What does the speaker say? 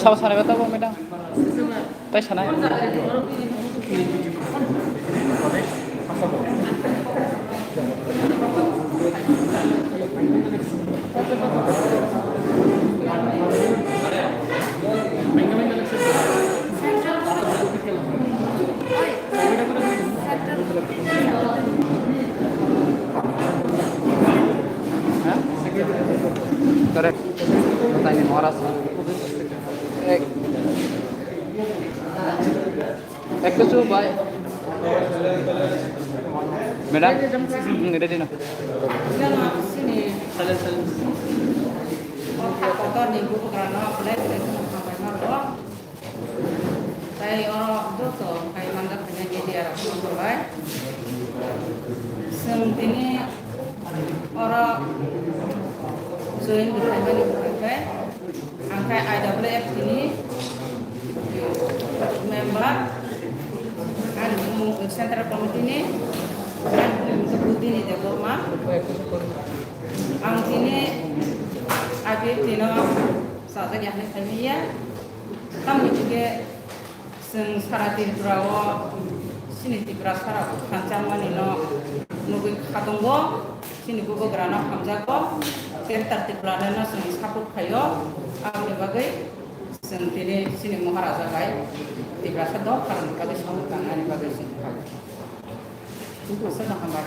साव सानाय बात apa madam tay सानाय correct pertanyaan waras एक तो bye madam ini dino kotor minggu karena boleh sampai malam saya orang itu tuh kayak mantap dengan jadi arah mulai sentini orang join di kampanye di kampanye angka IWF ini member kan central committee ini kan kebutuhan ini development ang ini agak tino saat ini ahli kimia kami juga saratin berawa sini di berasara kancaman ino nunggu katunggo sini gugu gerana kamjago tertartib ladana sing saput kayo ang bagai sentini sini maharaja kai di berasa do karena bagai samut kangan bagai sing itu sedang hambar